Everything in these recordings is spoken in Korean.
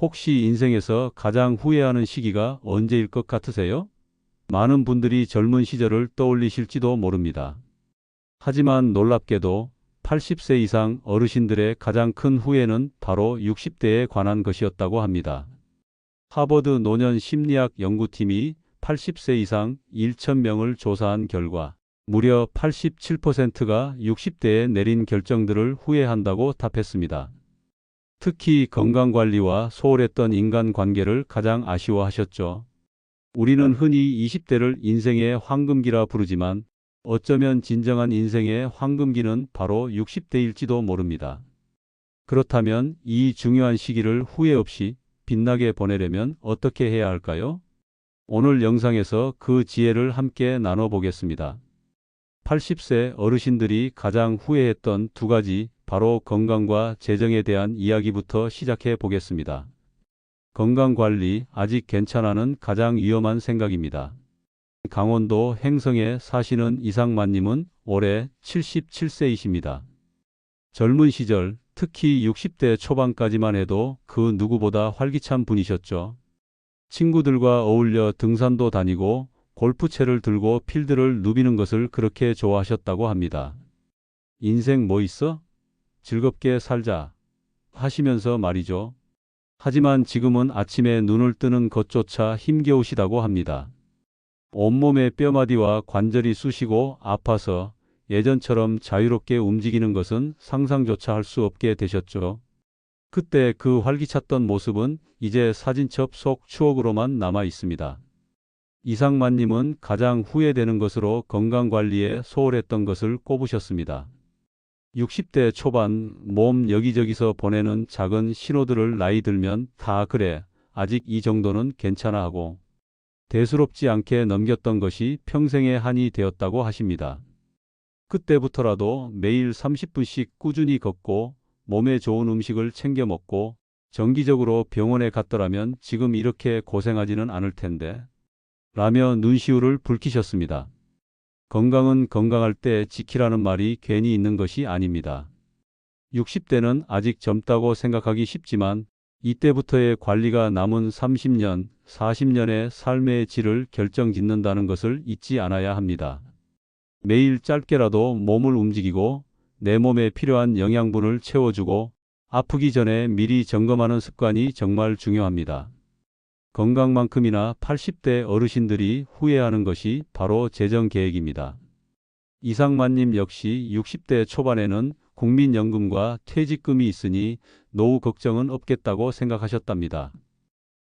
혹시 인생에서 가장 후회하는 시기가 언제일 것 같으세요? 많은 분들이 젊은 시절을 떠올리실지도 모릅니다. 하지만 놀랍게도 80세 이상 어르신들의 가장 큰 후회는 바로 60대에 관한 것이었다고 합니다. 하버드 노년 심리학 연구팀이 80세 이상 1,000명을 조사한 결과 무려 87%가 60대에 내린 결정들을 후회한다고 답했습니다. 특히 건강관리와 소홀했던 인간관계를 가장 아쉬워하셨죠. 우리는 흔히 20대를 인생의 황금기라 부르지만 어쩌면 진정한 인생의 황금기는 바로 60대일지도 모릅니다. 그렇다면 이 중요한 시기를 후회 없이 빛나게 보내려면 어떻게 해야 할까요? 오늘 영상에서 그 지혜를 함께 나눠보겠습니다. 80세 어르신들이 가장 후회했던 두 가지, 바로 건강과 재정에 대한 이야기부터 시작해 보겠습니다. 건강관리, 아직 괜찮아는 가장 위험한 생각입니다. 강원도 횡성에 사시는 이상만님은 올해 77세이십니다. 젊은 시절, 특히 60대 초반까지만 해도 그 누구보다 활기찬 분이셨죠. 친구들과 어울려 등산도 다니고 골프채를 들고 필드를 누비는 것을 그렇게 좋아하셨다고 합니다. 인생 뭐 있어? 즐겁게 살자 하시면서 말이죠. 하지만 지금은 아침에 눈을 뜨는 것조차 힘겨우시다고 합니다. 온몸의 뼈마디와 관절이 쑤시고 아파서 예전처럼 자유롭게 움직이는 것은 상상조차 할 수 없게 되셨죠. 그때 그 활기찼던 모습은 이제 사진첩 속 추억으로만 남아 있습니다. 이상만님은 가장 후회되는 것으로 건강관리에 소홀했던 것을 꼽으셨습니다. 60대 초반 몸 여기저기서 보내는 작은 신호들을 나이 들면 다 그래, 아직 이 정도는 괜찮아 하고 대수롭지 않게 넘겼던 것이 평생의 한이 되었다고 하십니다. 그때부터라도 매일 30분씩 꾸준히 걷고 몸에 좋은 음식을 챙겨 먹고 정기적으로 병원에 갔더라면 지금 이렇게 고생하지는 않을 텐데 라며 눈시울을 붉히셨습니다. 건강은 건강할 때 지키라는 말이 괜히 있는 것이 아닙니다. 60대는 아직 젊다고 생각하기 쉽지만 이때부터의 관리가 남은 30년, 40년의 삶의 질을 결정짓는다는 것을 잊지 않아야 합니다. 매일 짧게라도 몸을 움직이고 내 몸에 필요한 영양분을 채워주고 아프기 전에 미리 점검하는 습관이 정말 중요합니다. 건강만큼이나 80대 어르신들이 후회하는 것이 바로 재정 계획입니다. 이상만님 역시 60대 초반에는 국민연금과 퇴직금이 있으니 노후 걱정은 없겠다고 생각하셨답니다.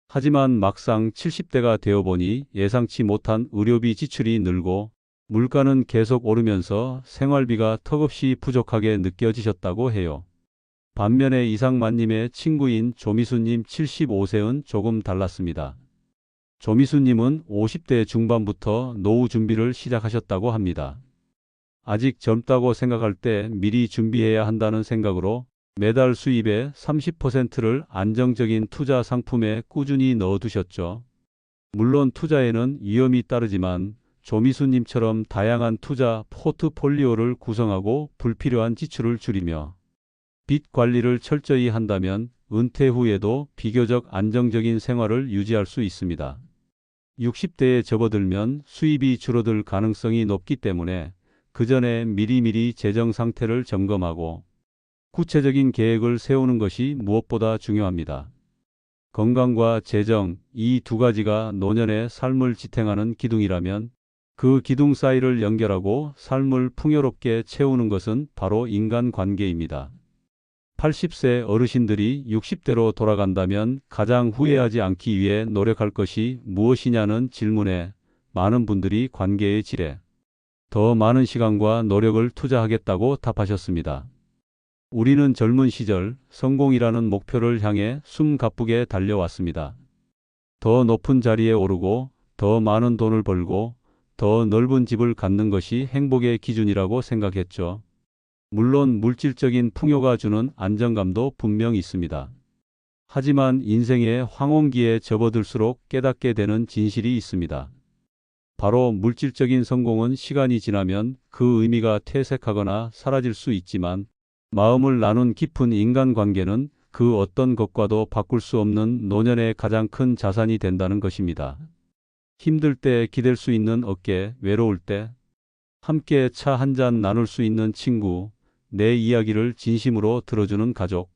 하지만 막상 70대가 되어보니 예상치 못한 의료비 지출이 늘고 물가는 계속 오르면서 생활비가 턱없이 부족하게 느껴지셨다고 해요. 반면에 이상만님의 친구인 조미수님 75세는 조금 달랐습니다. 조미수님은 50대 중반부터 노후 준비를 시작하셨다고 합니다. 아직 젊다고 생각할 때 미리 준비해야 한다는 생각으로 매달 수입의 30%를 안정적인 투자 상품에 꾸준히 넣어두셨죠. 물론 투자에는 위험이 따르지만 조미수님처럼 다양한 투자 포트폴리오를 구성하고 불필요한 지출을 줄이며 빚 관리를 철저히 한다면 은퇴 후에도 비교적 안정적인 생활을 유지할 수 있습니다. 60대에 접어들면 수입이 줄어들 가능성이 높기 때문에 그 전에 미리미리 재정 상태를 점검하고 구체적인 계획을 세우는 것이 무엇보다 중요합니다. 건강과 재정, 이 두 가지가 노년의 삶을 지탱하는 기둥이라면 그 기둥 사이를 연결하고 삶을 풍요롭게 채우는 것은 바로 인간관계입니다. 80세 어르신들이 60대로 돌아간다면 가장 후회하지 않기 위해 노력할 것이 무엇이냐는 질문에 많은 분들이 관계의 질에 더 많은 시간과 노력을 투자하겠다고 답하셨습니다. 우리는 젊은 시절 성공이라는 목표를 향해 숨가쁘게 달려왔습니다. 더 높은 자리에 오르고 더 많은 돈을 벌고 더 넓은 집을 갖는 것이 행복의 기준이라고 생각했죠. 물론 물질적인 풍요가 주는 안정감도 분명 있습니다. 하지만 인생의 황혼기에 접어들수록 깨닫게 되는 진실이 있습니다. 바로 물질적인 성공은 시간이 지나면 그 의미가 퇴색하거나 사라질 수 있지만 마음을 나눈 깊은 인간관계는 그 어떤 것과도 바꿀 수 없는 노년의 가장 큰 자산이 된다는 것입니다. 힘들 때 기댈 수 있는 어깨, 외로울 때 함께 차 한 잔 나눌 수 있는 친구, 내 이야기를 진심으로 들어주는 가족.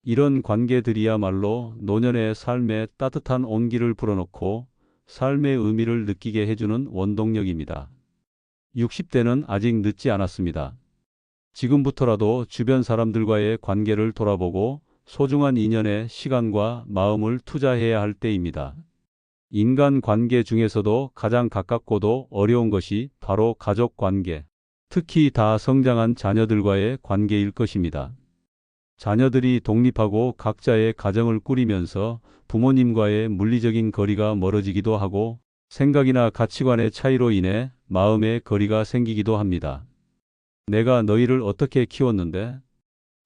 이런 관계들이야말로 노년의 삶에 따뜻한 온기를 불어넣고 삶의 의미를 느끼게 해주는 원동력입니다. 60대는 아직 늦지 않았습니다. 지금부터라도 주변 사람들과의 관계를 돌아보고 소중한 인연에 시간과 마음을 투자해야 할 때입니다. 인간 관계 중에서도 가장 가깝고도 어려운 것이 바로 가족 관계, 특히 다 성장한 자녀들과의 관계일 것입니다. 자녀들이 독립하고 각자의 가정을 꾸리면서 부모님과의 물리적인 거리가 멀어지기도 하고 생각이나 가치관의 차이로 인해 마음의 거리가 생기기도 합니다. 내가 너희를 어떻게 키웠는데?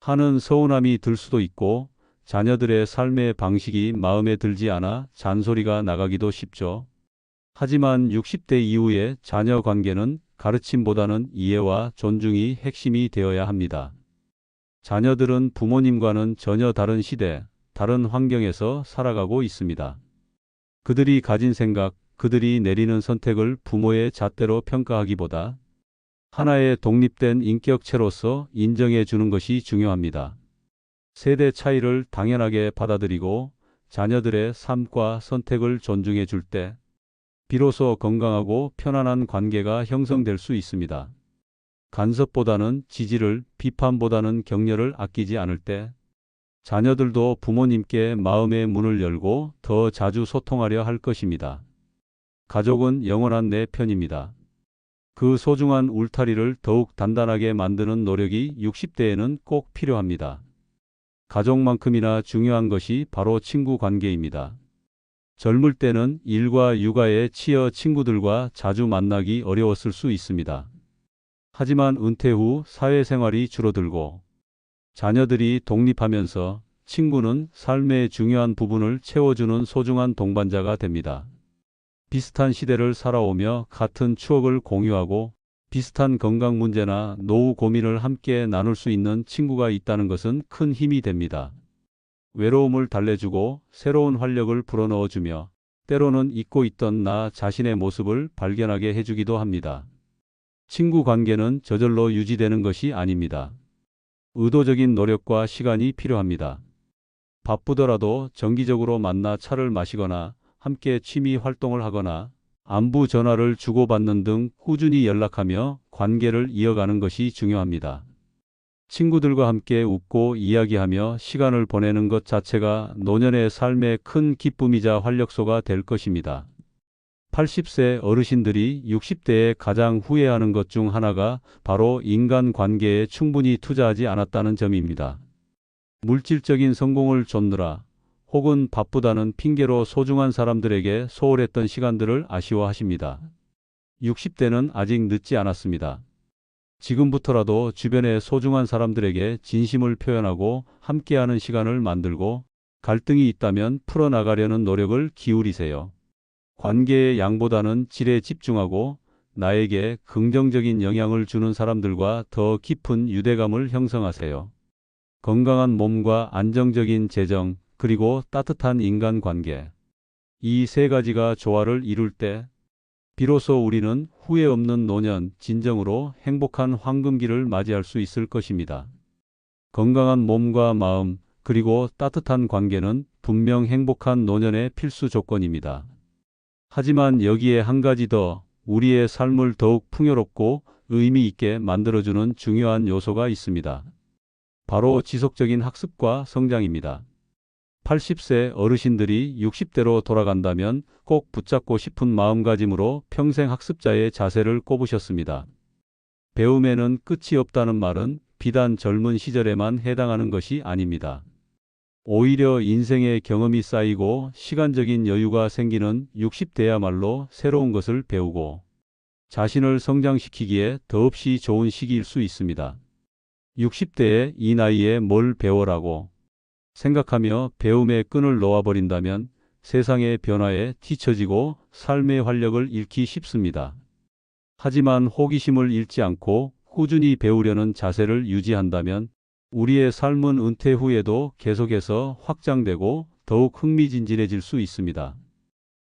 하는 서운함이 들 수도 있고 자녀들의 삶의 방식이 마음에 들지 않아 잔소리가 나가기도 쉽죠. 하지만 60대 이후의 자녀 관계는 가르침보다는 이해와 존중이 핵심이 되어야 합니다. 자녀들은 부모님과는 전혀 다른 시대, 다른 환경에서 살아가고 있습니다. 그들이 가진 생각, 그들이 내리는 선택을 부모의 잣대로 평가하기보다 하나의 독립된 인격체로서 인정해 주는 것이 중요합니다. 세대 차이를 당연하게 받아들이고 자녀들의 삶과 선택을 존중해 줄 때 비로소 건강하고 편안한 관계가 형성될 수 있습니다. 간섭보다는 지지를, 비판보다는 격려를 아끼지 않을 때 자녀들도 부모님께 마음의 문을 열고 더 자주 소통하려 할 것입니다. 가족은 영원한 내 편입니다. 그 소중한 울타리를 더욱 단단하게 만드는 노력이 60대에는 꼭 필요합니다. 가족만큼이나 중요한 것이 바로 친구 관계입니다. 젊을 때는 일과 육아에 치여 친구들과 자주 만나기 어려웠을 수 있습니다. 하지만 은퇴 후 사회생활이 줄어들고 자녀들이 독립하면서 친구는 삶의 중요한 부분을 채워주는 소중한 동반자가 됩니다. 비슷한 시대를 살아오며 같은 추억을 공유하고 비슷한 건강 문제나 노후 고민을 함께 나눌 수 있는 친구가 있다는 것은 큰 힘이 됩니다. 외로움을 달래주고 새로운 활력을 불어넣어주며 때로는 잊고 있던 나 자신의 모습을 발견하게 해주기도 합니다. 친구 관계는 저절로 유지되는 것이 아닙니다. 의도적인 노력과 시간이 필요합니다. 바쁘더라도 정기적으로 만나 차를 마시거나 함께 취미 활동을 하거나 안부 전화를 주고받는 등 꾸준히 연락하며 관계를 이어가는 것이 중요합니다. 친구들과 함께 웃고 이야기하며 시간을 보내는 것 자체가 노년의 삶의 큰 기쁨이자 활력소가 될 것입니다. 80세 어르신들이 60대에 가장 후회하는 것 중 하나가 바로 인간 관계에 충분히 투자하지 않았다는 점입니다. 물질적인 성공을 좇느라 혹은 바쁘다는 핑계로 소중한 사람들에게 소홀했던 시간들을 아쉬워하십니다. 60대는 아직 늦지 않았습니다. 지금부터라도 주변의 소중한 사람들에게 진심을 표현하고 함께하는 시간을 만들고 갈등이 있다면 풀어나가려는 노력을 기울이세요. 관계의 양보다는 질에 집중하고 나에게 긍정적인 영향을 주는 사람들과 더 깊은 유대감을 형성하세요. 건강한 몸과 안정적인 재정, 그리고 따뜻한 인간관계. 이 세 가지가 조화를 이룰 때 비로소 우리는 후회 없는 노년, 진정으로 행복한 황금기를 맞이할 수 있을 것입니다. 건강한 몸과 마음, 그리고 따뜻한 관계는 분명 행복한 노년의 필수 조건입니다. 하지만 여기에 한 가지 더, 우리의 삶을 더욱 풍요롭고 의미 있게 만들어주는 중요한 요소가 있습니다. 바로 지속적인 학습과 성장입니다. 80세 어르신들이 60대로 돌아간다면 꼭 붙잡고 싶은 마음가짐으로 평생 학습자의 자세를 꼽으셨습니다. 배움에는 끝이 없다는 말은 비단 젊은 시절에만 해당하는 것이 아닙니다. 오히려 인생의 경험이 쌓이고 시간적인 여유가 생기는 60대야말로 새로운 것을 배우고 자신을 성장시키기에 더없이 좋은 시기일 수 있습니다. 60대에 이 나이에 뭘 배워라고 생각하며 배움의 끈을 놓아버린다면 세상의 변화에 뒤처지고 삶의 활력을 잃기 쉽습니다. 하지만 호기심을 잃지 않고 꾸준히 배우려는 자세를 유지한다면 우리의 삶은 은퇴 후에도 계속해서 확장되고 더욱 흥미진진해질 수 있습니다.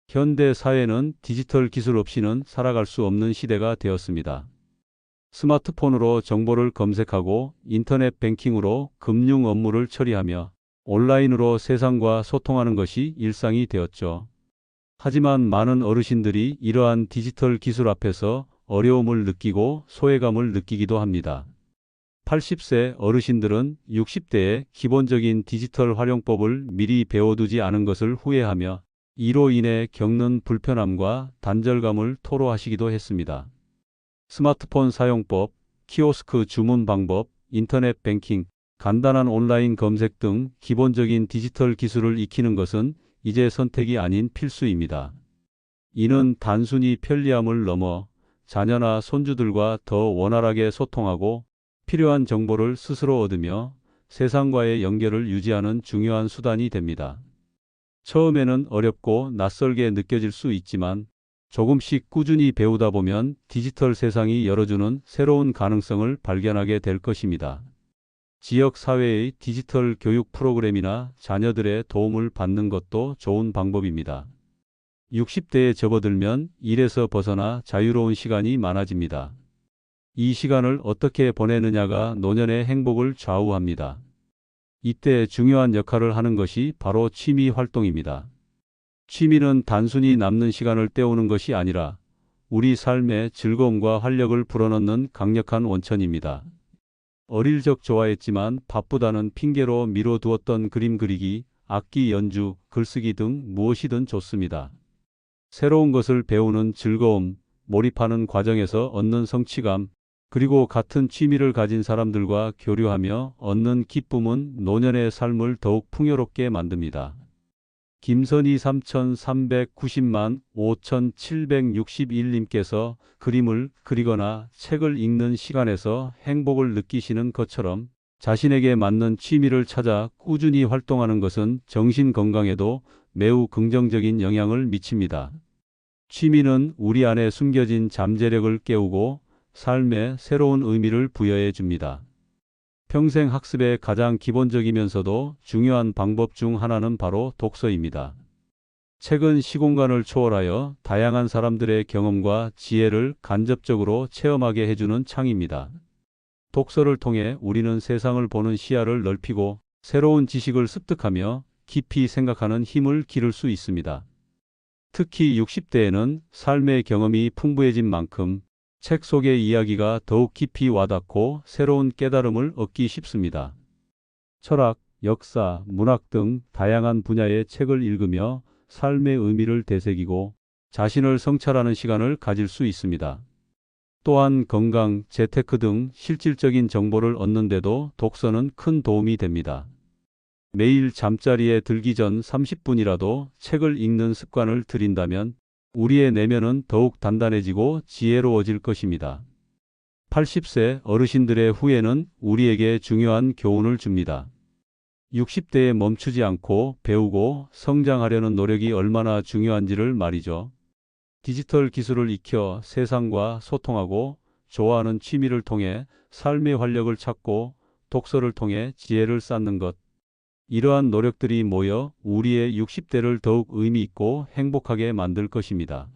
현대 사회는 디지털 기술 없이는 살아갈 수 없는 시대가 되었습니다. 스마트폰으로 정보를 검색하고 인터넷 뱅킹으로 금융 업무를 처리하며 온라인으로 세상과 소통하는 것이 일상이 되었죠. 하지만 많은 어르신들이 이러한 디지털 기술 앞에서 어려움을 느끼고 소외감을 느끼기도 합니다. 80세 어르신들은 60대의 기본적인 디지털 활용법을 미리 배워두지 않은 것을 후회하며 이로 인해 겪는 불편함과 단절감을 토로하시기도 했습니다. 스마트폰 사용법, 키오스크 주문 방법, 인터넷 뱅킹, 간단한 온라인 검색 등 기본적인 디지털 기술을 익히는 것은 이제 선택이 아닌 필수입니다. 이는 단순히 편리함을 넘어 자녀나 손주들과 더 원활하게 소통하고 필요한 정보를 스스로 얻으며 세상과의 연결을 유지하는 중요한 수단이 됩니다. 처음에는 어렵고 낯설게 느껴질 수 있지만 조금씩 꾸준히 배우다 보면 디지털 세상이 열어주는 새로운 가능성을 발견하게 될 것입니다. 지역 사회의 디지털 교육 프로그램이나 자녀들의 도움을 받는 것도 좋은 방법입니다. 60대에 접어들면 일에서 벗어나 자유로운 시간이 많아집니다. 이 시간을 어떻게 보내느냐가 노년의 행복을 좌우합니다. 이때 중요한 역할을 하는 것이 바로 취미 활동입니다. 취미는 단순히 남는 시간을 때우는 것이 아니라 우리 삶의 즐거움과 활력을 불어넣는 강력한 원천입니다. 어릴 적 좋아했지만 바쁘다는 핑계로 미뤄두었던 그림 그리기, 악기 연주, 글쓰기 등 무엇이든 좋습니다. 새로운 것을 배우는 즐거움, 몰입하는 과정에서 얻는 성취감, 그리고 같은 취미를 가진 사람들과 교류하며 얻는 기쁨은 노년의 삶을 더욱 풍요롭게 만듭니다. 김선희 3390만 5761님께서 그림을 그리거나 책을 읽는 시간에서 행복을 느끼시는 것처럼 자신에게 맞는 취미를 찾아 꾸준히 활동하는 것은 정신 건강에도 매우 긍정적인 영향을 미칩니다. 취미는 우리 안에 숨겨진 잠재력을 깨우고 삶에 새로운 의미를 부여해 줍니다. 평생 학습의 가장 기본적이면서도 중요한 방법 중 하나는 바로 독서입니다. 책은 시공간을 초월하여 다양한 사람들의 경험과 지혜를 간접적으로 체험하게 해주는 창입니다. 독서를 통해 우리는 세상을 보는 시야를 넓히고 새로운 지식을 습득하며 깊이 생각하는 힘을 기를 수 있습니다. 특히 60대에는 삶의 경험이 풍부해진 만큼 책 속의 이야기가 더욱 깊이 와닿고 새로운 깨달음을 얻기 쉽습니다. 철학, 역사, 문학 등 다양한 분야의 책을 읽으며 삶의 의미를 되새기고 자신을 성찰하는 시간을 가질 수 있습니다. 또한 건강, 재테크 등 실질적인 정보를 얻는데도 독서는 큰 도움이 됩니다. 매일 잠자리에 들기 전 30분이라도 책을 읽는 습관을 들인다면 우리의 내면은 더욱 단단해지고 지혜로워질 것입니다. 80세 어르신들의 후회는 우리에게 중요한 교훈을 줍니다. 60대에 멈추지 않고 배우고 성장하려는 노력이 얼마나 중요한지를 말이죠. 디지털 기술을 익혀 세상과 소통하고 좋아하는 취미를 통해 삶의 활력을 찾고 독서를 통해 지혜를 쌓는 것. 이러한 노력들이 모여 우리의 60대를 더욱 의미 있고 행복하게 만들 것입니다.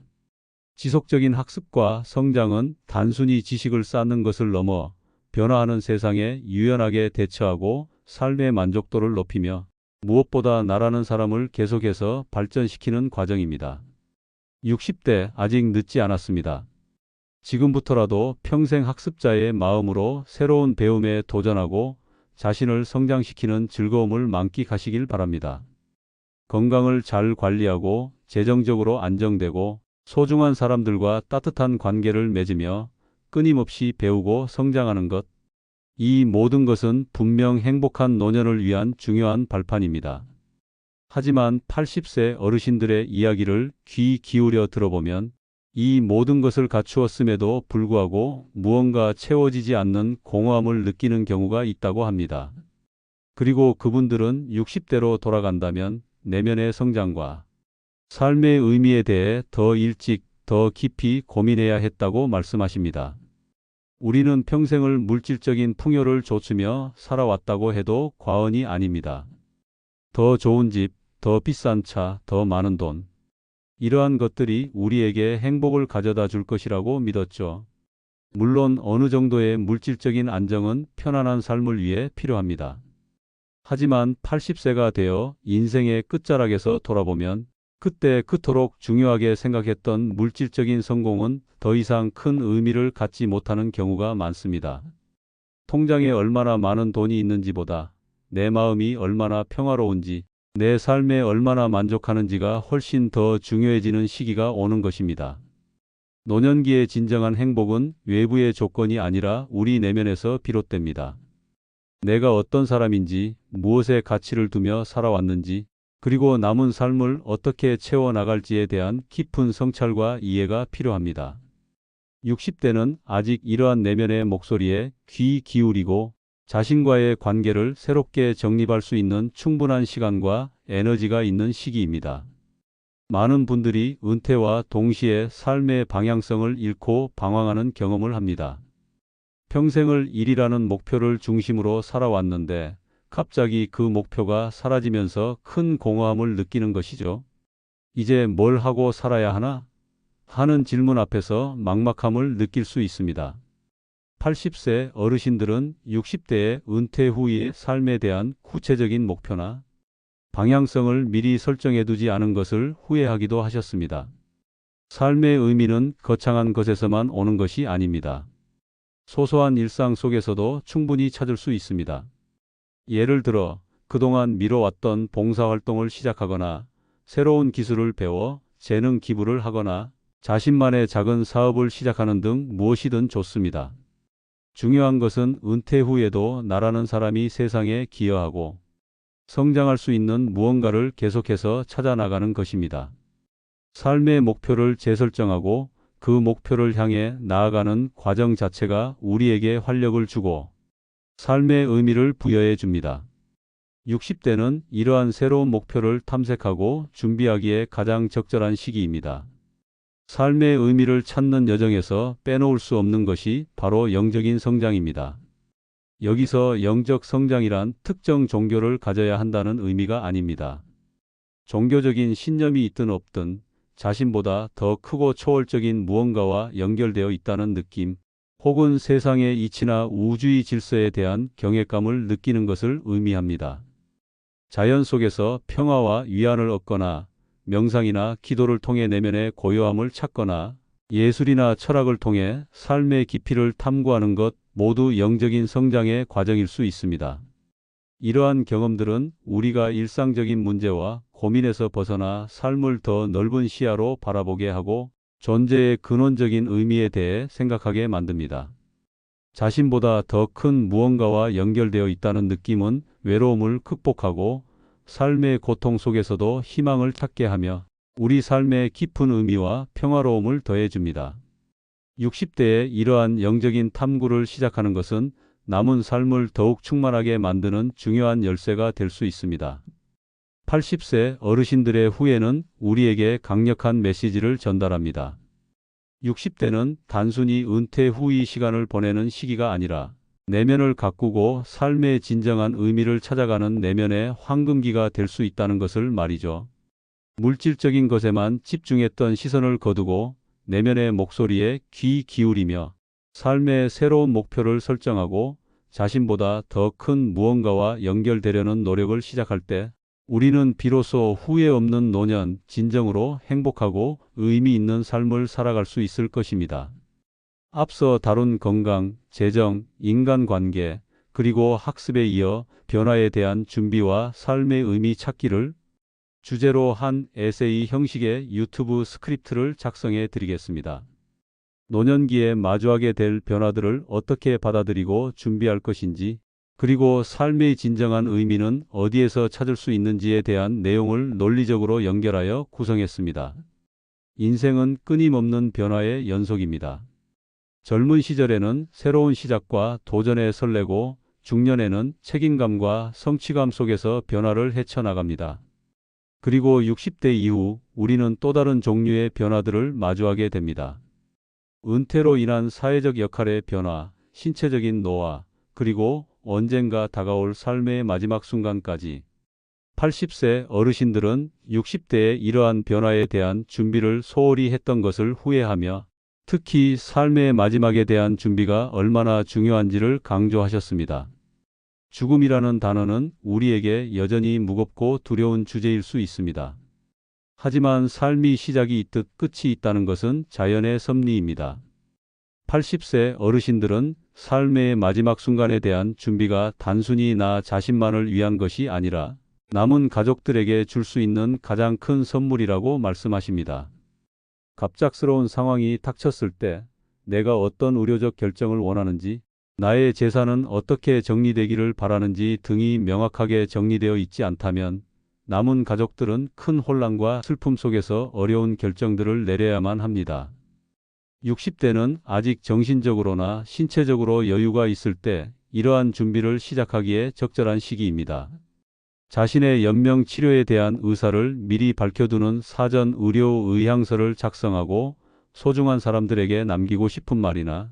지속적인 학습과 성장은 단순히 지식을 쌓는 것을 넘어 변화하는 세상에 유연하게 대처하고 삶의 만족도를 높이며 무엇보다 나라는 사람을 계속해서 발전시키는 과정입니다. 60대 아직 늦지 않았습니다. 지금부터라도 평생 학습자의 마음으로 새로운 배움에 도전하고 자신을 성장시키는 즐거움을 만끽하시길 바랍니다. 건강을 잘 관리하고 재정적으로 안정되고 소중한 사람들과 따뜻한 관계를 맺으며 끊임없이 배우고 성장하는 것. 이 모든 것은 분명 행복한 노년을 위한 중요한 발판입니다. 하지만 80세 어르신들의 이야기를 귀 기울여 들어보면 이 모든 것을 갖추었음에도 불구하고 무언가 채워지지 않는 공허함을 느끼는 경우가 있다고 합니다. 그리고 그분들은 60대로 돌아간다면 내면의 성장과 삶의 의미에 대해 더 일찍, 더 깊이 고민해야 했다고 말씀하십니다. 우리는 평생을 물질적인 풍요를 좇으며 살아왔다고 해도 과언이 아닙니다. 더 좋은 집, 더 비싼 차, 더 많은 돈. 이러한 것들이 우리에게 행복을 가져다 줄 것이라고 믿었죠. 물론 어느 정도의 물질적인 안정은 편안한 삶을 위해 필요합니다. 하지만 80세가 되어 인생의 끝자락에서 돌아보면 그때 그토록 중요하게 생각했던 물질적인 성공은 더 이상 큰 의미를 갖지 못하는 경우가 많습니다. 통장에 얼마나 많은 돈이 있는지보다 내 마음이 얼마나 평화로운지, 내 삶에 얼마나 만족하는지가 훨씬 더 중요해지는 시기가 오는 것입니다. 노년기의 진정한 행복은 외부의 조건이 아니라 우리 내면에서 비롯됩니다. 내가 어떤 사람인지, 무엇에 가치를 두며 살아왔는지, 그리고 남은 삶을 어떻게 채워나갈지에 대한 깊은 성찰과 이해가 필요합니다. 60대는 아직 이러한 내면의 목소리에 귀 기울이고 자신과의 관계를 새롭게 정립할 수 있는 충분한 시간과 에너지가 있는 시기입니다. 많은 분들이 은퇴와 동시에 삶의 방향성을 잃고 방황하는 경험을 합니다. 평생을 일이라는 목표를 중심으로 살아왔는데 갑자기 그 목표가 사라지면서 큰 공허함을 느끼는 것이죠. 이제 뭘 하고 살아야 하나? 하는 질문 앞에서 막막함을 느낄 수 있습니다. 80세 어르신들은 60대의 은퇴 후의 삶에 대한 구체적인 목표나 방향성을 미리 설정해두지 않은 것을 후회하기도 하셨습니다. 삶의 의미는 거창한 것에서만 오는 것이 아닙니다. 소소한 일상 속에서도 충분히 찾을 수 있습니다. 예를 들어 그동안 미뤄왔던 봉사활동을 시작하거나 새로운 기술을 배워 재능 기부를 하거나 자신만의 작은 사업을 시작하는 등 무엇이든 좋습니다. 중요한 것은 은퇴 후에도 나라는 사람이 세상에 기여하고 성장할 수 있는 무언가를 계속해서 찾아나가는 것입니다. 삶의 목표를 재설정하고 그 목표를 향해 나아가는 과정 자체가 우리에게 활력을 주고 삶의 의미를 부여해 줍니다. 60대는 이러한 새로운 목표를 탐색하고 준비하기에 가장 적절한 시기입니다. 삶의 의미를 찾는 여정에서 빼놓을 수 없는 것이 바로 영적인 성장입니다. 여기서 영적 성장이란 특정 종교를 가져야 한다는 의미가 아닙니다. 종교적인 신념이 있든 없든 자신보다 더 크고 초월적인 무언가와 연결되어 있다는 느낌, 혹은 세상의 이치나 우주의 질서에 대한 경외감을 느끼는 것을 의미합니다. 자연 속에서 평화와 위안을 얻거나 명상이나 기도를 통해 내면의 고요함을 찾거나 예술이나 철학을 통해 삶의 깊이를 탐구하는 것 모두 영적인 성장의 과정일 수 있습니다. 이러한 경험들은 우리가 일상적인 문제와 고민에서 벗어나 삶을 더 넓은 시야로 바라보게 하고 존재의 근원적인 의미에 대해 생각하게 만듭니다. 자신보다 더 큰 무언가와 연결되어 있다는 느낌은 외로움을 극복하고 삶의 고통 속에서도 희망을 찾게 하며 우리 삶의 깊은 의미와 평화로움을 더해줍니다. 60대에 이러한 영적인 탐구를 시작하는 것은 남은 삶을 더욱 충만하게 만드는 중요한 열쇠가 될 수 있습니다. 80세 어르신들의 후회는 우리에게 강력한 메시지를 전달합니다. 60대는 단순히 은퇴 후의 시간을 보내는 시기가 아니라 내면을 가꾸고 삶의 진정한 의미를 찾아가는 내면의 황금기가 될 수 있다는 것을 말이죠. 물질적인 것에만 집중했던 시선을 거두고 내면의 목소리에 귀 기울이며 삶의 새로운 목표를 설정하고 자신보다 더 큰 무언가와 연결되려는 노력을 시작할 때 우리는 비로소 후회 없는 노년, 진정으로 행복하고 의미 있는 삶을 살아갈 수 있을 것입니다. 앞서 다룬 건강, 재정, 인간관계, 그리고 학습에 이어 변화에 대한 준비와 삶의 의미 찾기를 주제로 한 에세이 형식의 유튜브 스크립트를 작성해 드리겠습니다. 노년기에 마주하게 될 변화들을 어떻게 받아들이고 준비할 것인지, 그리고 삶의 진정한 의미는 어디에서 찾을 수 있는지에 대한 내용을 논리적으로 연결하여 구성했습니다. 인생은 끊임없는 변화의 연속입니다. 젊은 시절에는 새로운 시작과 도전에 설레고 중년에는 책임감과 성취감 속에서 변화를 헤쳐나갑니다. 그리고 60대 이후 우리는 또 다른 종류의 변화들을 마주하게 됩니다. 은퇴로 인한 사회적 역할의 변화, 신체적인 노화, 그리고 언젠가 다가올 삶의 마지막 순간까지 80세 어르신들은 60대의 이러한 변화에 대한 준비를 소홀히 했던 것을 후회하며 특히 삶의 마지막에 대한 준비가 얼마나 중요한지를 강조하셨습니다. 죽음이라는 단어는 우리에게 여전히 무겁고 두려운 주제일 수 있습니다. 하지만 삶이 시작이 있듯 끝이 있다는 것은 자연의 섭리입니다. 80세 어르신들은 삶의 마지막 순간에 대한 준비가 단순히 나 자신만을 위한 것이 아니라 남은 가족들에게 줄 수 있는 가장 큰 선물이라고 말씀하십니다. 갑작스러운 상황이 닥쳤을 때 내가 어떤 의료적 결정을 원하는지, 나의 재산은 어떻게 정리되기를 바라는지 등이 명확하게 정리되어 있지 않다면 남은 가족들은 큰 혼란과 슬픔 속에서 어려운 결정들을 내려야만 합니다. 60대는 아직 정신적으로나 신체적으로 여유가 있을 때 이러한 준비를 시작하기에 적절한 시기입니다. 자신의 연명 치료에 대한 의사를 미리 밝혀두는 사전 의료 의향서를 작성하고 소중한 사람들에게 남기고 싶은 말이나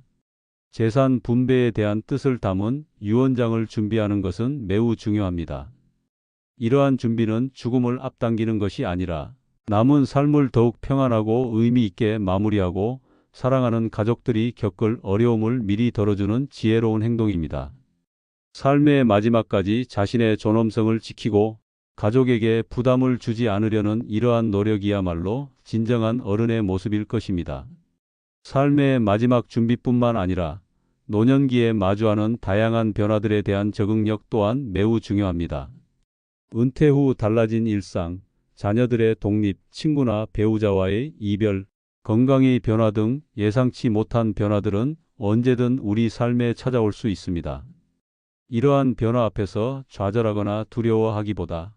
재산 분배에 대한 뜻을 담은 유언장을 준비하는 것은 매우 중요합니다. 이러한 준비는 죽음을 앞당기는 것이 아니라 남은 삶을 더욱 평안하고 의미 있게 마무리하고 사랑하는 가족들이 겪을 어려움을 미리 덜어주는 지혜로운 행동입니다. 삶의 마지막까지 자신의 존엄성을 지키고 가족에게 부담을 주지 않으려는 이러한 노력이야말로 진정한 어른의 모습일 것입니다. 삶의 마지막 준비뿐만 아니라 노년기에 마주하는 다양한 변화들에 대한 적응력 또한 매우 중요합니다. 은퇴 후 달라진 일상, 자녀들의 독립, 친구나 배우자와의 이별, 건강의 변화 등 예상치 못한 변화들은 언제든 우리 삶에 찾아올 수 있습니다. 이러한 변화 앞에서 좌절하거나 두려워하기보다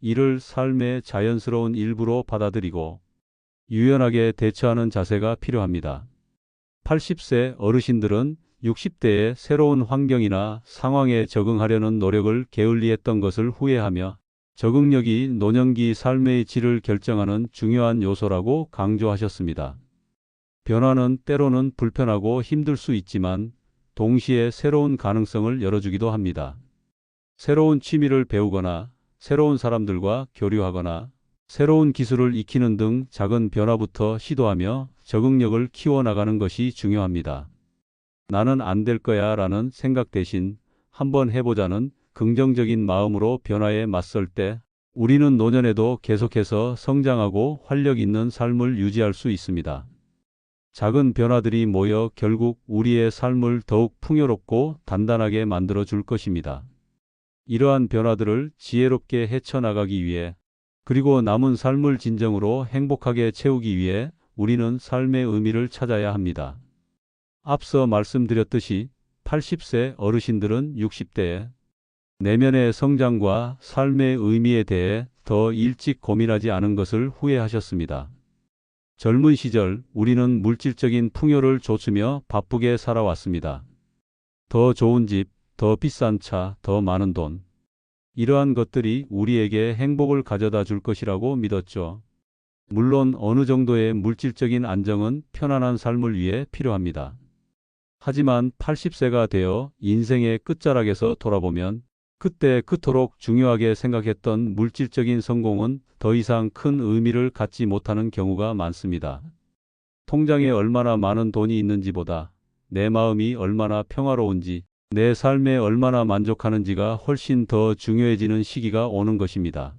이를 삶의 자연스러운 일부로 받아들이고 유연하게 대처하는 자세가 필요합니다. 80세 어르신들은 60대의 새로운 환경이나 상황에 적응하려는 노력을 게을리했던 것을 후회하며 적응력이 노년기 삶의 질을 결정하는 중요한 요소라고 강조하셨습니다. 변화는 때로는 불편하고 힘들 수 있지만 동시에 새로운 가능성을 열어주기도 합니다. 새로운 취미를 배우거나 새로운 사람들과 교류하거나 새로운 기술을 익히는 등 작은 변화부터 시도하며 적응력을 키워나가는 것이 중요합니다. 나는 안 될 거야 라는 생각 대신 한번 해보자는 긍정적인 마음으로 변화에 맞설 때 우리는 노년에도 계속해서 성장하고 활력 있는 삶을 유지할 수 있습니다. 작은 변화들이 모여 결국 우리의 삶을 더욱 풍요롭고 단단하게 만들어 줄 것입니다. 이러한 변화들을 지혜롭게 헤쳐나가기 위해 그리고 남은 삶을 진정으로 행복하게 채우기 위해 우리는 삶의 의미를 찾아야 합니다. 앞서 말씀드렸듯이 80세 어르신들은 60대에 내면의 성장과 삶의 의미에 대해 더 일찍 고민하지 않은 것을 후회하셨습니다. 젊은 시절 우리는 물질적인 풍요를 좇으며 바쁘게 살아왔습니다. 더 좋은 집, 더 비싼 차, 더 많은 돈. 이러한 것들이 우리에게 행복을 가져다 줄 것이라고 믿었죠. 물론 어느 정도의 물질적인 안정은 편안한 삶을 위해 필요합니다. 하지만 80세가 되어 인생의 끝자락에서 돌아보면 그때 그토록 중요하게 생각했던 물질적인 성공은 더 이상 큰 의미를 갖지 못하는 경우가 많습니다. 통장에 얼마나 많은 돈이 있는지보다 내 마음이 얼마나 평화로운지, 내 삶에 얼마나 만족하는지가 훨씬 더 중요해지는 시기가 오는 것입니다.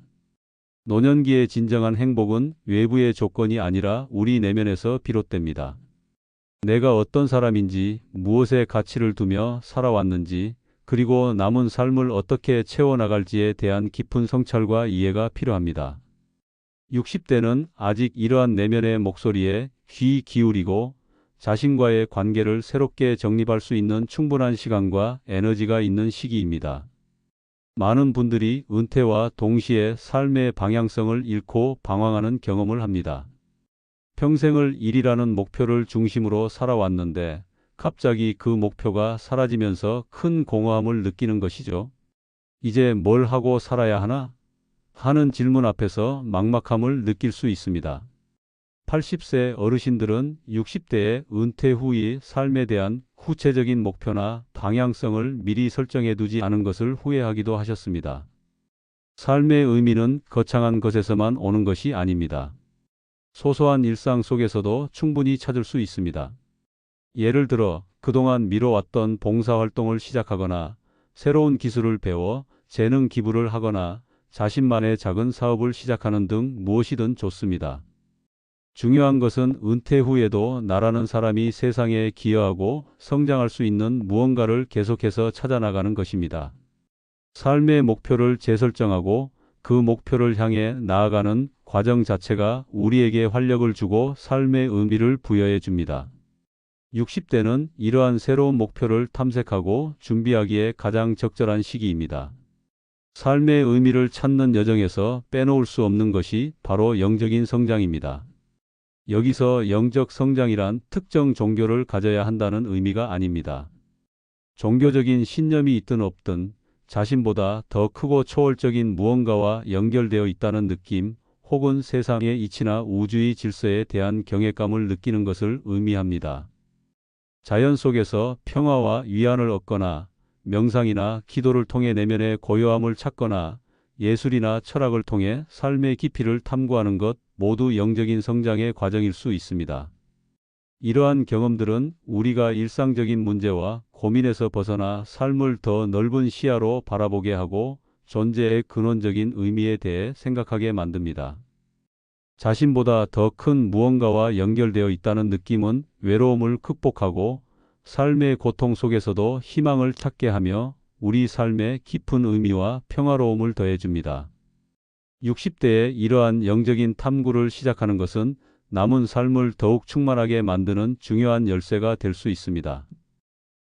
노년기의 진정한 행복은 외부의 조건이 아니라 우리 내면에서 비롯됩니다. 내가 어떤 사람인지, 무엇에 가치를 두며 살아왔는지, 그리고 남은 삶을 어떻게 채워나갈지에 대한 깊은 성찰과 이해가 필요합니다. 60대는 아직 이러한 내면의 목소리에 귀 기울이고 자신과의 관계를 새롭게 정립할 수 있는 충분한 시간과 에너지가 있는 시기입니다. 많은 분들이 은퇴와 동시에 삶의 방향성을 잃고 방황하는 경험을 합니다. 평생을 일이라는 목표를 중심으로 살아왔는데 갑자기 그 목표가 사라지면서 큰 공허함을 느끼는 것이죠. 이제 뭘 하고 살아야 하나? 하는 질문 앞에서 막막함을 느낄 수 있습니다. 80세 어르신들은 60대의 은퇴 후의 삶에 대한 구체적인 목표나 방향성을 미리 설정해 두지 않은 것을 후회하기도 하셨습니다. 삶의 의미는 거창한 것에서만 오는 것이 아닙니다. 소소한 일상 속에서도 충분히 찾을 수 있습니다. 예를 들어 그동안 미뤄왔던 봉사활동을 시작하거나 새로운 기술을 배워 재능 기부를 하거나 자신만의 작은 사업을 시작하는 등 무엇이든 좋습니다. 중요한 것은 은퇴 후에도 나라는 사람이 세상에 기여하고 성장할 수 있는 무언가를 계속해서 찾아나가는 것입니다. 삶의 목표를 재설정하고 그 목표를 향해 나아가는 과정 자체가 우리에게 활력을 주고 삶의 의미를 부여해 줍니다. 60대는 이러한 새로운 목표를 탐색하고 준비하기에 가장 적절한 시기입니다. 삶의 의미를 찾는 여정에서 빼놓을 수 없는 것이 바로 영적인 성장입니다. 여기서 영적 성장이란 특정 종교를 가져야 한다는 의미가 아닙니다. 종교적인 신념이 있든 없든 자신보다 더 크고 초월적인 무언가와 연결되어 있다는 느낌, 혹은 세상의 이치나 우주의 질서에 대한 경외감을 느끼는 것을 의미합니다. 자연 속에서 평화와 위안을 얻거나 명상이나 기도를 통해 내면의 고요함을 찾거나 예술이나 철학을 통해 삶의 깊이를 탐구하는 것 모두 영적인 성장의 과정일 수 있습니다. 이러한 경험들은 우리가 일상적인 문제와 고민에서 벗어나 삶을 더 넓은 시야로 바라보게 하고 존재의 근원적인 의미에 대해 생각하게 만듭니다. 자신보다 더 큰 무언가와 연결되어 있다는 느낌은 외로움을 극복하고 삶의 고통 속에서도 희망을 찾게 하며 우리 삶에 깊은 의미와 평화로움을 더해줍니다. 60대에 이러한 영적인 탐구를 시작하는 것은 남은 삶을 더욱 충만하게 만드는 중요한 열쇠가 될 수 있습니다.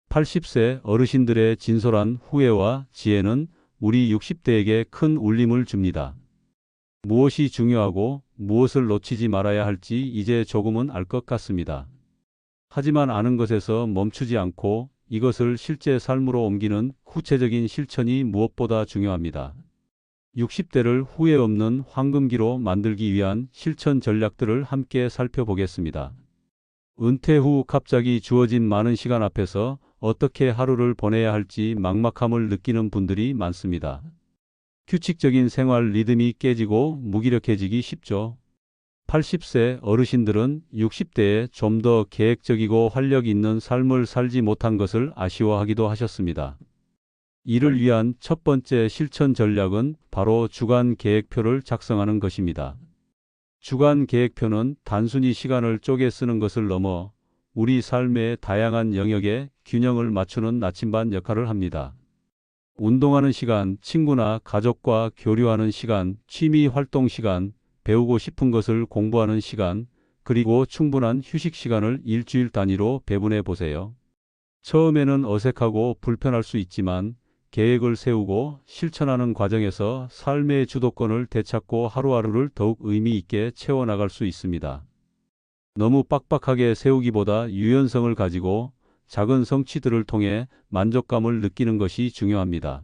80세 어르신들의 진솔한 후회와 지혜는 우리 60대에게 큰 울림을 줍니다. 무엇이 중요하고 무엇을 놓치지 말아야 할지 이제 조금은 알 것 같습니다. 하지만 아는 것에서 멈추지 않고 이것을 실제 삶으로 옮기는 구체적인 실천이 무엇보다 중요합니다. 60대를 후회 없는 황금기로 만들기 위한 실천 전략들을 함께 살펴보겠습니다. 은퇴 후 갑자기 주어진 많은 시간 앞에서 어떻게 하루를 보내야 할지 막막함을 느끼는 분들이 많습니다. 규칙적인 생활 리듬이 깨지고 무기력해지기 쉽죠. 80세 어르신들은 60대에 좀 더 계획적이고 활력 있는 삶을 살지 못한 것을 아쉬워하기도 하셨습니다. 이를 위한 첫 번째 실천 전략은 바로 주간 계획표를 작성하는 것입니다. 주간 계획표는 단순히 시간을 쪼개 쓰는 것을 넘어 우리 삶의 다양한 영역에 균형을 맞추는 나침반 역할을 합니다. 운동하는 시간, 친구나 가족과 교류하는 시간, 취미 활동 시간, 배우고 싶은 것을 공부하는 시간, 그리고 충분한 휴식 시간을 일주일 단위로 배분해 보세요. 처음에는 어색하고 불편할 수 있지만 계획을 세우고 실천하는 과정에서 삶의 주도권을 되찾고 하루하루를 더욱 의미 있게 채워나갈 수 있습니다. 너무 빡빡하게 세우기보다 유연성을 가지고 작은 성취들을 통해 만족감을 느끼는 것이 중요합니다.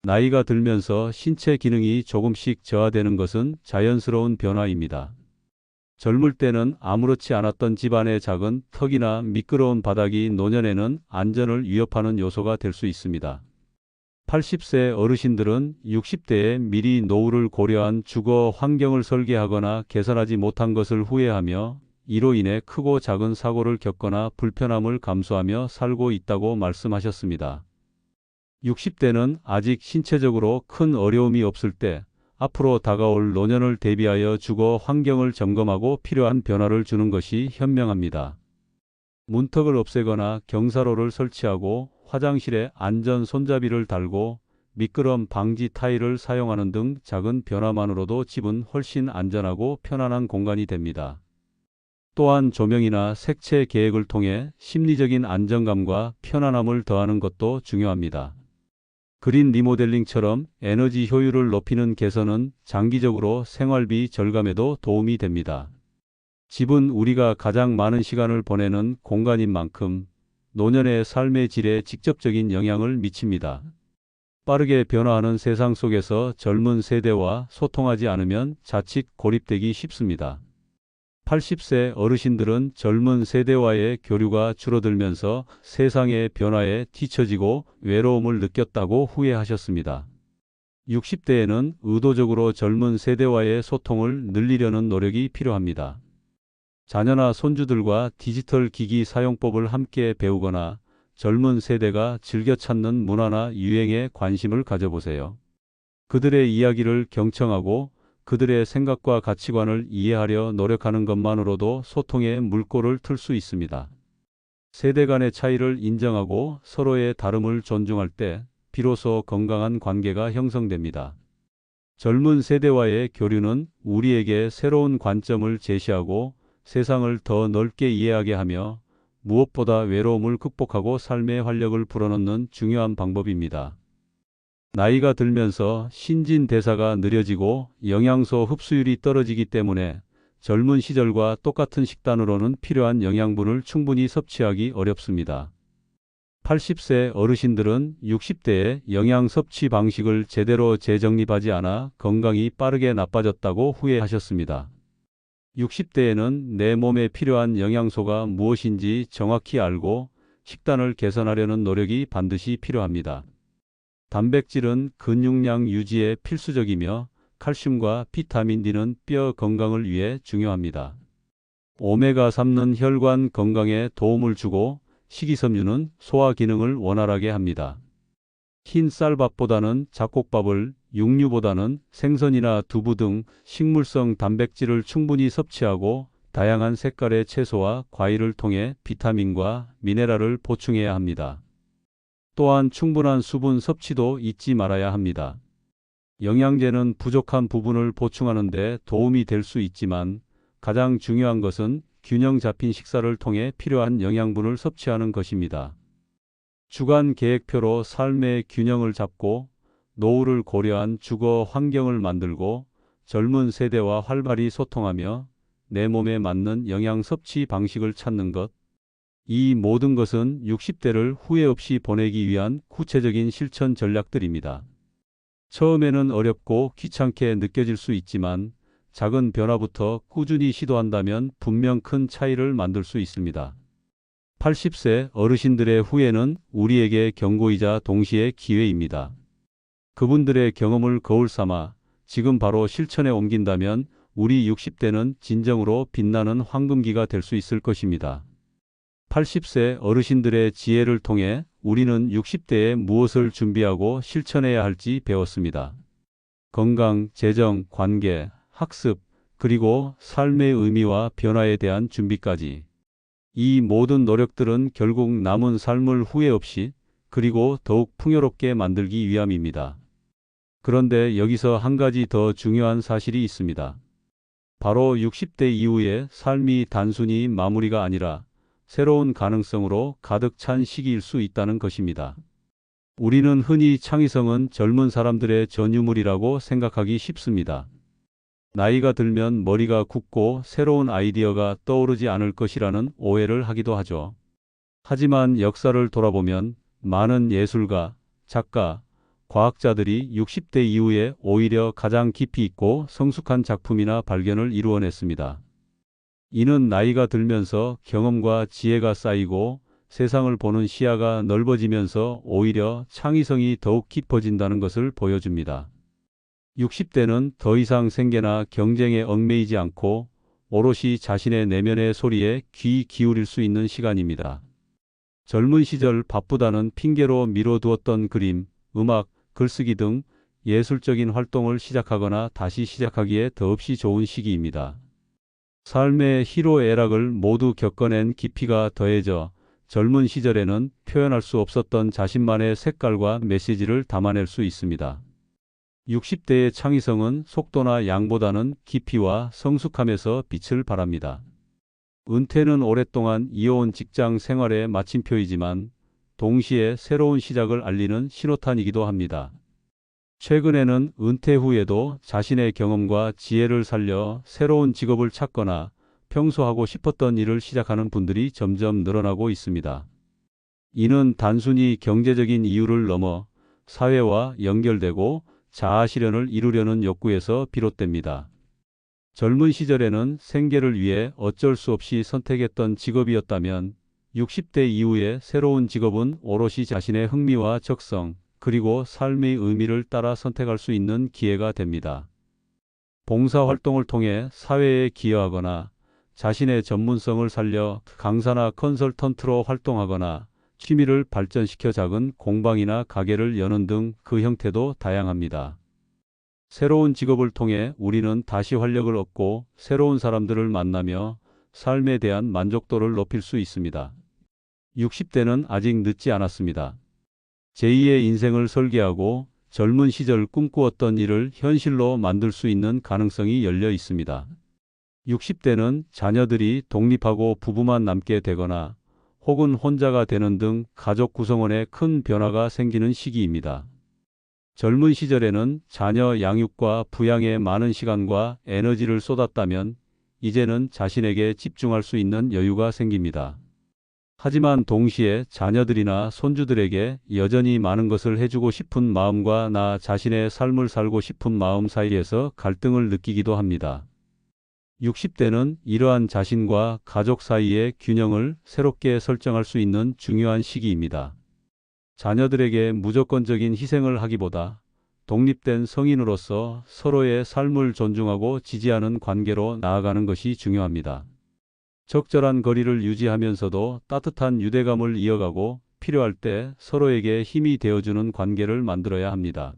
나이가 들면서 신체 기능이 조금씩 저하되는 것은 자연스러운 변화입니다. 젊을 때는 아무렇지 않았던 집안의 작은 턱이나 미끄러운 바닥이 노년에는 안전을 위협하는 요소가 될 수 있습니다. 80세 어르신들은 60대에 미리 노후를 고려한 주거 환경을 설계하거나 개선하지 못한 것을 후회하며 이로 인해 크고 작은 사고를 겪거나 불편함을 감수하며 살고 있다고 말씀하셨습니다. 60대는 아직 신체적으로 큰 어려움이 없을 때 앞으로 다가올 노년을 대비하여 주거 환경을 점검하고 필요한 변화를 주는 것이 현명합니다. 문턱을 없애거나 경사로를 설치하고 화장실에 안전 손잡이를 달고 미끄럼 방지 타일을 사용하는 등 작은 변화만으로도 집은 훨씬 안전하고 편안한 공간이 됩니다. 또한 조명이나 색채 계획을 통해 심리적인 안정감과 편안함을 더하는 것도 중요합니다. 그린 리모델링처럼 에너지 효율을 높이는 개선은 장기적으로 생활비 절감에도 도움이 됩니다. 집은 우리가 가장 많은 시간을 보내는 공간인 만큼 노년의 삶의 질에 직접적인 영향을 미칩니다. 빠르게 변화하는 세상 속에서 젊은 세대와 소통하지 않으면 자칫 고립되기 쉽습니다. 80세 어르신들은 젊은 세대와의 교류가 줄어들면서 세상의 변화에 뒤처지고 외로움을 느꼈다고 후회하셨습니다. 60대에는 의도적으로 젊은 세대와의 소통을 늘리려는 노력이 필요합니다. 자녀나 손주들과 디지털 기기 사용법을 함께 배우거나 젊은 세대가 즐겨 찾는 문화나 유행에 관심을 가져보세요. 그들의 이야기를 경청하고 그들의 생각과 가치관을 이해하려 노력하는 것만으로도 소통의 물꼬를 틀 수 있습니다. 세대 간의 차이를 인정하고 서로의 다름을 존중할 때 비로소 건강한 관계가 형성됩니다. 젊은 세대와의 교류는 우리에게 새로운 관점을 제시하고 세상을 더 넓게 이해하게 하며 무엇보다 외로움을 극복하고 삶의 활력을 불어넣는 중요한 방법입니다. 나이가 들면서 신진대사가 느려지고 영양소 흡수율이 떨어지기 때문에 젊은 시절과 똑같은 식단으로는 필요한 영양분을 충분히 섭취하기 어렵습니다. 80세 어르신들은 60대의 영양 섭취 방식을 제대로 재정립하지 않아 건강이 빠르게 나빠졌다고 후회하셨습니다. 60대에는 내 몸에 필요한 영양소가 무엇인지 정확히 알고 식단을 개선하려는 노력이 반드시 필요합니다. 단백질은 근육량 유지에 필수적이며 칼슘과 비타민 D는 뼈 건강을 위해 중요합니다. 오메가3는 혈관 건강에 도움을 주고 식이섬유는 소화 기능을 원활하게 합니다. 흰 쌀밥보다는 잡곡밥을, 육류보다는 생선이나 두부 등 식물성 단백질을 충분히 섭취하고 다양한 색깔의 채소와 과일을 통해 비타민과 미네랄을 보충해야 합니다. 또한 충분한 수분 섭취도 잊지 말아야 합니다. 영양제는 부족한 부분을 보충하는 데 도움이 될 수 있지만 가장 중요한 것은 균형 잡힌 식사를 통해 필요한 영양분을 섭취하는 것입니다. 주간 계획표로 삶의 균형을 잡고 노후를 고려한 주거 환경을 만들고 젊은 세대와 활발히 소통하며 내 몸에 맞는 영양 섭취 방식을 찾는 것. 이 모든 것은 60대를 후회 없이 보내기 위한 구체적인 실천 전략들입니다. 처음에는 어렵고 귀찮게 느껴질 수 있지만 작은 변화부터 꾸준히 시도한다면 분명 큰 차이를 만들 수 있습니다. 80세 어르신들의 후회는 우리에게 경고이자 동시에 기회입니다. 그분들의 경험을 거울 삼아 지금 바로 실천에 옮긴다면 우리 60대는 진정으로 빛나는 황금기가 될 수 있을 것입니다. 80세 어르신들의 지혜를 통해 우리는 60대에 무엇을 준비하고 실천해야 할지 배웠습니다. 건강, 재정, 관계, 학습, 그리고 삶의 의미와 변화에 대한 준비까지. 이 모든 노력들은 결국 남은 삶을 후회 없이 그리고 더욱 풍요롭게 만들기 위함입니다. 그런데 여기서 한 가지 더 중요한 사실이 있습니다. 바로 60대 이후의 삶이 단순히 마무리가 아니라 새로운 가능성으로 가득 찬 시기일 수 있다는 것입니다. 우리는 흔히 창의성은 젊은 사람들의 전유물이라고 생각하기 쉽습니다. 나이가 들면 머리가 굳고 새로운 아이디어가 떠오르지 않을 것이라는 오해를 하기도 하죠. 하지만 역사를 돌아보면 많은 예술가, 작가, 과학자들이 60대 이후에 오히려 가장 깊이 있고 성숙한 작품이나 발견을 이루어냈습니다. 이는 나이가 들면서 경험과 지혜가 쌓이고 세상을 보는 시야가 넓어지면서 오히려 창의성이 더욱 깊어진다는 것을 보여줍니다. 60대는 더 이상 생계나 경쟁에 얽매이지 않고 오롯이 자신의 내면의 소리에 귀 기울일 수 있는 시간입니다. 젊은 시절 바쁘다는 핑계로 미뤄두었던 그림, 음악, 글쓰기 등 예술적인 활동을 시작하거나 다시 시작하기에 더없이 좋은 시기입니다. 삶의 희로애락을 모두 겪어낸 깊이가 더해져 젊은 시절에는 표현할 수 없었던 자신만의 색깔과 메시지를 담아낼 수 있습니다. 60대의 창의성은 속도나 양보다는 깊이와 성숙함에서 빛을 발합니다. 은퇴는 오랫동안 이어온 직장 생활의 마침표이지만 동시에 새로운 시작을 알리는 신호탄이기도 합니다. 최근에는 은퇴 후에도 자신의 경험과 지혜를 살려 새로운 직업을 찾거나 평소 하고 싶었던 일을 시작하는 분들이 점점 늘어나고 있습니다. 이는 단순히 경제적인 이유를 넘어 사회와 연결되고 자아 실현을 이루려는 욕구에서 비롯됩니다. 젊은 시절에는 생계를 위해 어쩔 수 없이 선택했던 직업이었다면 60대 이후에 새로운 직업은 오롯이 자신의 흥미와 적성, 그리고 삶의 의미를 따라 선택할 수 있는 기회가 됩니다. 봉사활동을 통해 사회에 기여하거나 자신의 전문성을 살려 강사나 컨설턴트로 활동하거나 취미를 발전시켜 작은 공방이나 가게를 여는 등 그 형태도 다양합니다. 새로운 직업을 통해 우리는 다시 활력을 얻고 새로운 사람들을 만나며 삶에 대한 만족도를 높일 수 있습니다. 60대는 아직 늦지 않았습니다. 제2의 인생을 설계하고 젊은 시절 꿈꾸었던 일을 현실로 만들 수 있는 가능성이 열려 있습니다. 60대는 자녀들이 독립하고 부부만 남게 되거나 혹은 혼자가 되는 등 가족 구성원에 큰 변화가 생기는 시기입니다. 젊은 시절에는 자녀 양육과 부양에 많은 시간과 에너지를 쏟았다면 이제는 자신에게 집중할 수 있는 여유가 생깁니다. 하지만 동시에 자녀들이나 손주들에게 여전히 많은 것을 해주고 싶은 마음과 나 자신의 삶을 살고 싶은 마음 사이에서 갈등을 느끼기도 합니다. 60대는 이러한 자신과 가족 사이의 균형을 새롭게 설정할 수 있는 중요한 시기입니다. 자녀들에게 무조건적인 희생을 하기보다 독립된 성인으로서 서로의 삶을 존중하고 지지하는 관계로 나아가는 것이 중요합니다. 적절한 거리를 유지하면서도 따뜻한 유대감을 이어가고 필요할 때 서로에게 힘이 되어주는 관계를 만들어야 합니다.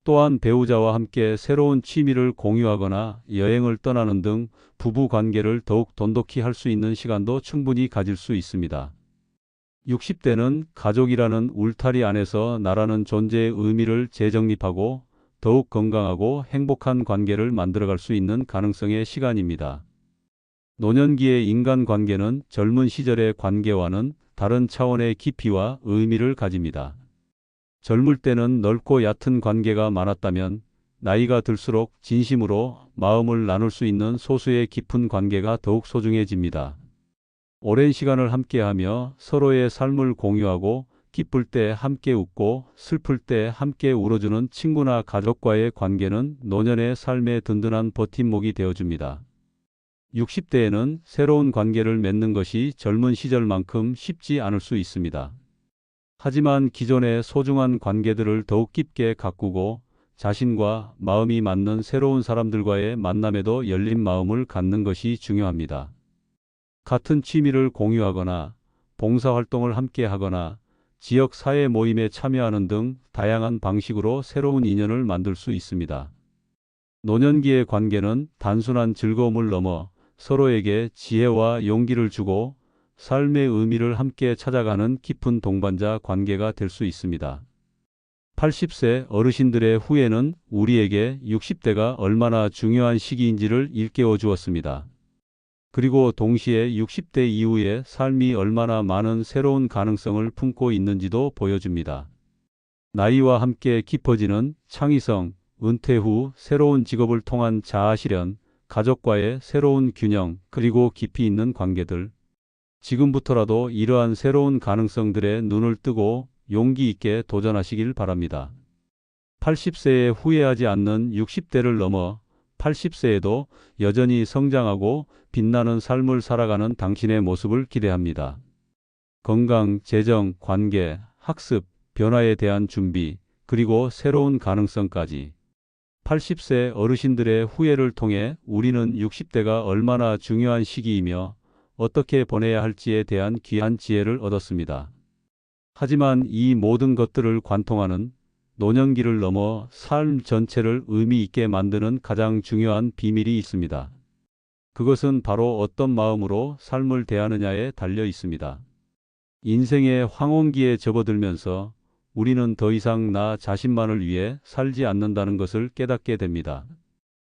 또한 배우자와 함께 새로운 취미를 공유하거나 여행을 떠나는 등 부부 관계를 더욱 돈독히 할 수 있는 시간도 충분히 가질 수 있습니다. 60대는 가족이라는 울타리 안에서 나라는 존재의 의미를 재정립하고 더욱 건강하고 행복한 관계를 만들어갈 수 있는 가능성의 시간입니다. 노년기의 인간관계는 젊은 시절의 관계와는 다른 차원의 깊이와 의미를 가집니다. 젊을 때는 넓고 얕은 관계가 많았다면 나이가 들수록 진심으로 마음을 나눌 수 있는 소수의 깊은 관계가 더욱 소중해집니다. 오랜 시간을 함께하며 서로의 삶을 공유하고 기쁠 때 함께 웃고 슬플 때 함께 울어주는 친구나 가족과의 관계는 노년의 삶의 든든한 버팀목이 되어줍니다. 60대에는 새로운 관계를 맺는 것이 젊은 시절만큼 쉽지 않을 수 있습니다. 하지만 기존의 소중한 관계들을 더욱 깊게 가꾸고 자신과 마음이 맞는 새로운 사람들과의 만남에도 열린 마음을 갖는 것이 중요합니다. 같은 취미를 공유하거나 봉사활동을 함께 하거나 지역 사회 모임에 참여하는 등 다양한 방식으로 새로운 인연을 만들 수 있습니다. 노년기의 관계는 단순한 즐거움을 넘어 서로에게 지혜와 용기를 주고 삶의 의미를 함께 찾아가는 깊은 동반자 관계가 될 수 있습니다. 80세 어르신들의 후예는 우리에게 60대가 얼마나 중요한 시기인지를 일깨워 주었습니다. 그리고 동시에 60대 이후의 삶이 얼마나 많은 새로운 가능성을 품고 있는지도 보여줍니다. 나이와 함께 깊어지는 창의성, 은퇴 후 새로운 직업을 통한 자아실현, 가족과의 새로운 균형, 그리고 깊이 있는 관계들. 지금부터라도 이러한 새로운 가능성들에 눈을 뜨고 용기 있게 도전하시길 바랍니다. 80세에 후회하지 않는 60대를 넘어 80세에도 여전히 성장하고 빛나는 삶을 살아가는 당신의 모습을 기대합니다. 건강, 재정, 관계, 학습, 변화에 대한 준비, 그리고 새로운 가능성까지. 80세 어르신들의 후예를 통해 우리는 60대가 얼마나 중요한 시기이며 어떻게 보내야 할지에 대한 귀한 지혜를 얻었습니다. 하지만 이 모든 것들을 관통하는 노년기를 넘어 삶 전체를 의미 있게 만드는 가장 중요한 비밀이 있습니다. 그것은 바로 어떤 마음으로 삶을 대하느냐에 달려 있습니다. 인생의 황혼기에 접어들면서 우리는 더 이상 나 자신만을 위해 살지 않는다는 것을 깨닫게 됩니다.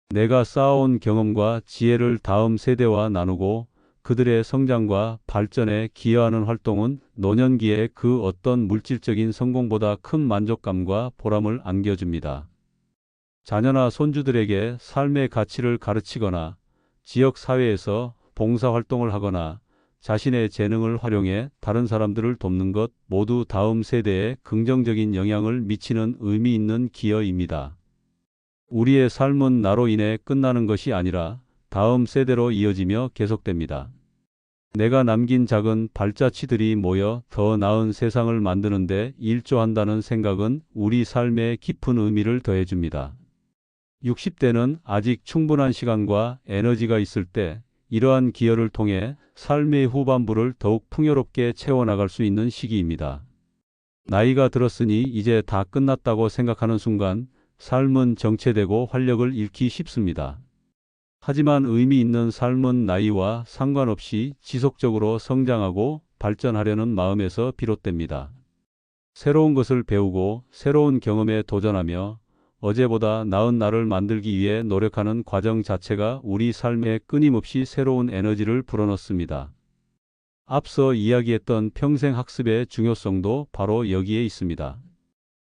내가 쌓아온 경험과 지혜를 다음 세대와 나누고 그들의 성장과 발전에 기여하는 활동은 노년기에 그 어떤 물질적인 성공보다 큰 만족감과 보람을 안겨줍니다. 자녀나 손주들에게 삶의 가치를 가르치거나 지역 사회에서 봉사활동을 하거나 자신의 재능을 활용해 다른 사람들을 돕는 것 모두 다음 세대에 긍정적인 영향을 미치는 의미 있는 기여입니다. 우리의 삶은 나로 인해 끝나는 것이 아니라 다음 세대로 이어지며 계속됩니다. 내가 남긴 작은 발자취들이 모여 더 나은 세상을 만드는데 일조한다는 생각은 우리 삶에 깊은 의미를 더해줍니다. 60대는 아직 충분한 시간과 에너지가 있을 때 이러한 기여를 통해 삶의 후반부를 더욱 풍요롭게 채워나갈 수 있는 시기입니다. 나이가 들었으니 이제 다 끝났다고 생각하는 순간 삶은 정체되고 활력을 잃기 쉽습니다. 하지만 의미 있는 삶은 나이와 상관없이 지속적으로 성장하고 발전하려는 마음에서 비롯됩니다. 새로운 것을 배우고 새로운 경험에 도전하며 어제보다 나은 나를 만들기 위해 노력하는 과정 자체가 우리 삶에 끊임없이 새로운 에너지를 불어넣습니다. 앞서 이야기했던 평생 학습의 중요성도 바로 여기에 있습니다.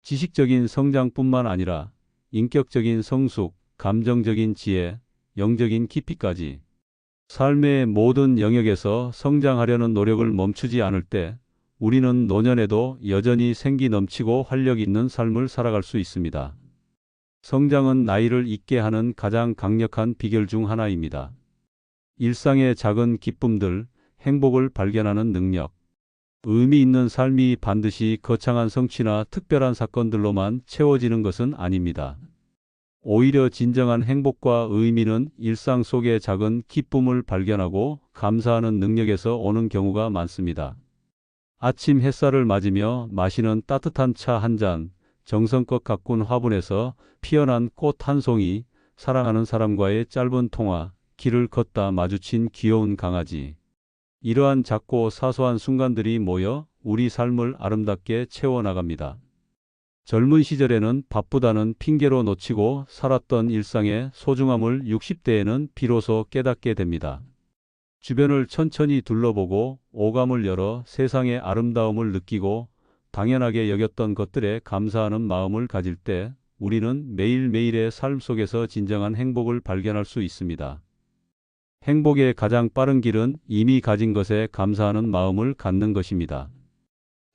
지식적인 성장뿐만 아니라 인격적인 성숙, 감정적인 지혜, 영적인 깊이까지 삶의 모든 영역에서 성장하려는 노력을 멈추지 않을 때 우리는 노년에도 여전히 생기 넘치고 활력 있는 삶을 살아갈 수 있습니다. 성장은 나이를 잊게 하는 가장 강력한 비결 중 하나입니다. 일상의 작은 기쁨들, 행복을 발견하는 능력. 의미 있는 삶이 반드시 거창한 성취나 특별한 사건들로만 채워지는 것은 아닙니다. 오히려 진정한 행복과 의미는 일상 속의 작은 기쁨을 발견하고 감사하는 능력에서 오는 경우가 많습니다. 아침 햇살을 맞으며 마시는 따뜻한 차 한 잔, 정성껏 가꾼 화분에서 피어난 꽃 한 송이, 사랑하는 사람과의 짧은 통화, 길을 걷다 마주친 귀여운 강아지. 이러한 작고 사소한 순간들이 모여 우리 삶을 아름답게 채워나갑니다. 젊은 시절에는 바쁘다는 핑계로 놓치고 살았던 일상의 소중함을 60대에는 비로소 깨닫게 됩니다. 주변을 천천히 둘러보고 오감을 열어 세상의 아름다움을 느끼고 당연하게 여겼던 것들에 감사하는 마음을 가질 때 우리는 매일매일의 삶 속에서 진정한 행복을 발견할 수 있습니다. 행복의 가장 빠른 길은 이미 가진 것에 감사하는 마음을 갖는 것입니다.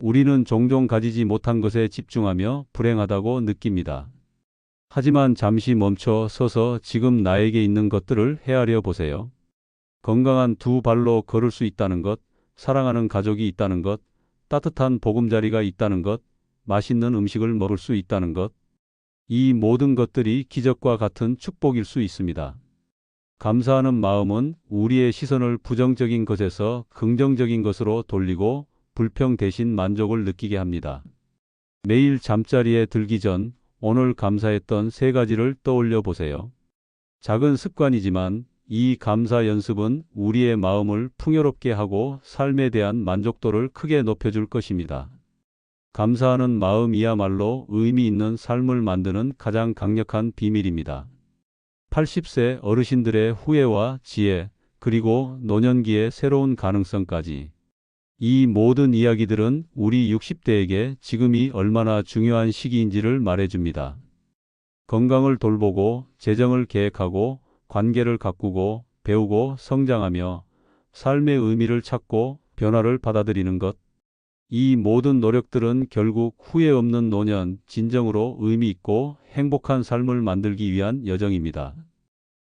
우리는 종종 가지지 못한 것에 집중하며 불행하다고 느낍니다. 하지만 잠시 멈춰 서서 지금 나에게 있는 것들을 헤아려 보세요. 건강한 두 발로 걸을 수 있다는 것, 사랑하는 가족이 있다는 것, 따뜻한 보금자리가 있다는 것, 맛있는 음식을 먹을 수 있다는 것. 이 모든 것들이 기적과 같은 축복일 수 있습니다. 감사하는 마음은 우리의 시선을 부정적인 것에서 긍정적인 것으로 돌리고 불평 대신 만족을 느끼게 합니다. 매일 잠자리에 들기 전 오늘 감사했던 3가지를 떠올려 보세요. 작은 습관이지만 이 감사 연습은 우리의 마음을 풍요롭게 하고 삶에 대한 만족도를 크게 높여줄 것입니다. 감사하는 마음이야말로 의미 있는 삶을 만드는 가장 강력한 비밀입니다. 80세 어르신들의 후회와 지혜, 그리고 노년기의 새로운 가능성까지. 이 모든 이야기들은 우리 60대에게 지금이 얼마나 중요한 시기인지를 말해줍니다. 건강을 돌보고, 재정을 계획하고, 관계를 가꾸고, 배우고 성장하며 삶의 의미를 찾고 변화를 받아들이는 것. 이 모든 노력들은 결국 후회 없는 노년, 진정으로 의미 있고 행복한 삶을 만들기 위한 여정입니다.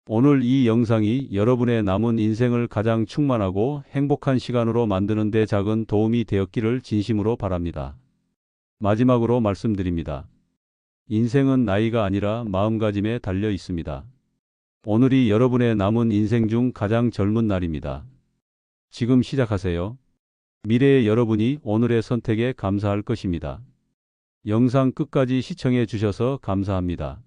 오늘 이 영상이 여러분의 남은 인생을 가장 충만하고 행복한 시간으로 만드는 데 작은 도움이 되었기를 진심으로 바랍니다. 마지막으로 말씀드립니다. 인생은 나이가 아니라 마음가짐에 달려 있습니다. 오늘이 여러분의 남은 인생 중 가장 젊은 날입니다. 지금 시작하세요. 미래의 여러분이 오늘의 선택에 감사할 것입니다. 영상 끝까지 시청해 주셔서 감사합니다.